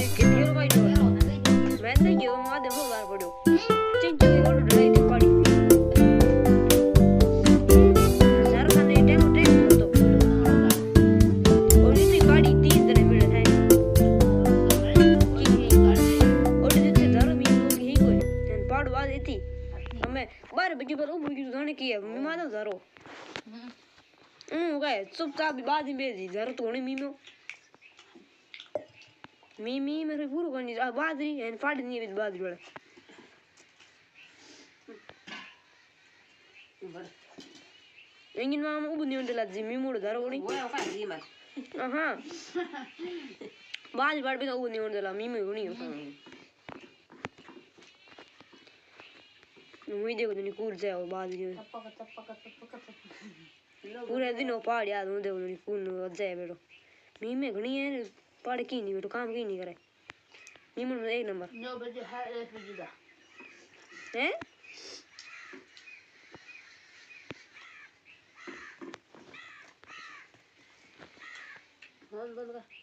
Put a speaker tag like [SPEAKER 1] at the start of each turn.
[SPEAKER 1] देख के फिर भाई मैंने क्यों आधे हो बार पड़ो चिंचू की गोड़ ढलाई थी पड़ी सर खाने टेम टेम तो और इतनी गाड़ी 3 दिन मिले थे और जितने दारू भी लोग ही कोई पाड़ बात थी हमें 12 बजे पर उबड़ की जाने की है मैं मानो दारू गए चुपचाप बाद में भेजी दारू तो नहीं मीमो मीमी मेरे पूरा करनी बाद रही है फाड़ नहीं है बाद जोड़े Ingin mama ubu ni udah lazim mimi udah darah ini. Wah, apa sih mas? Aha. Bahas bahas bisa ubu ni udah lah mimi ini. Mimi देखो तो निकूल जाए और bahas ni. पूरे दिन वो पहाड़ याद उन्हें देखो तो निकूल न जाए बेटो. mimi घनी है पहाड़ की नहीं बेटो काम की नहीं करे. mimi उन्हें 1 नंबर. 9 बजे है 1 बजे दा. हैं? बंद कर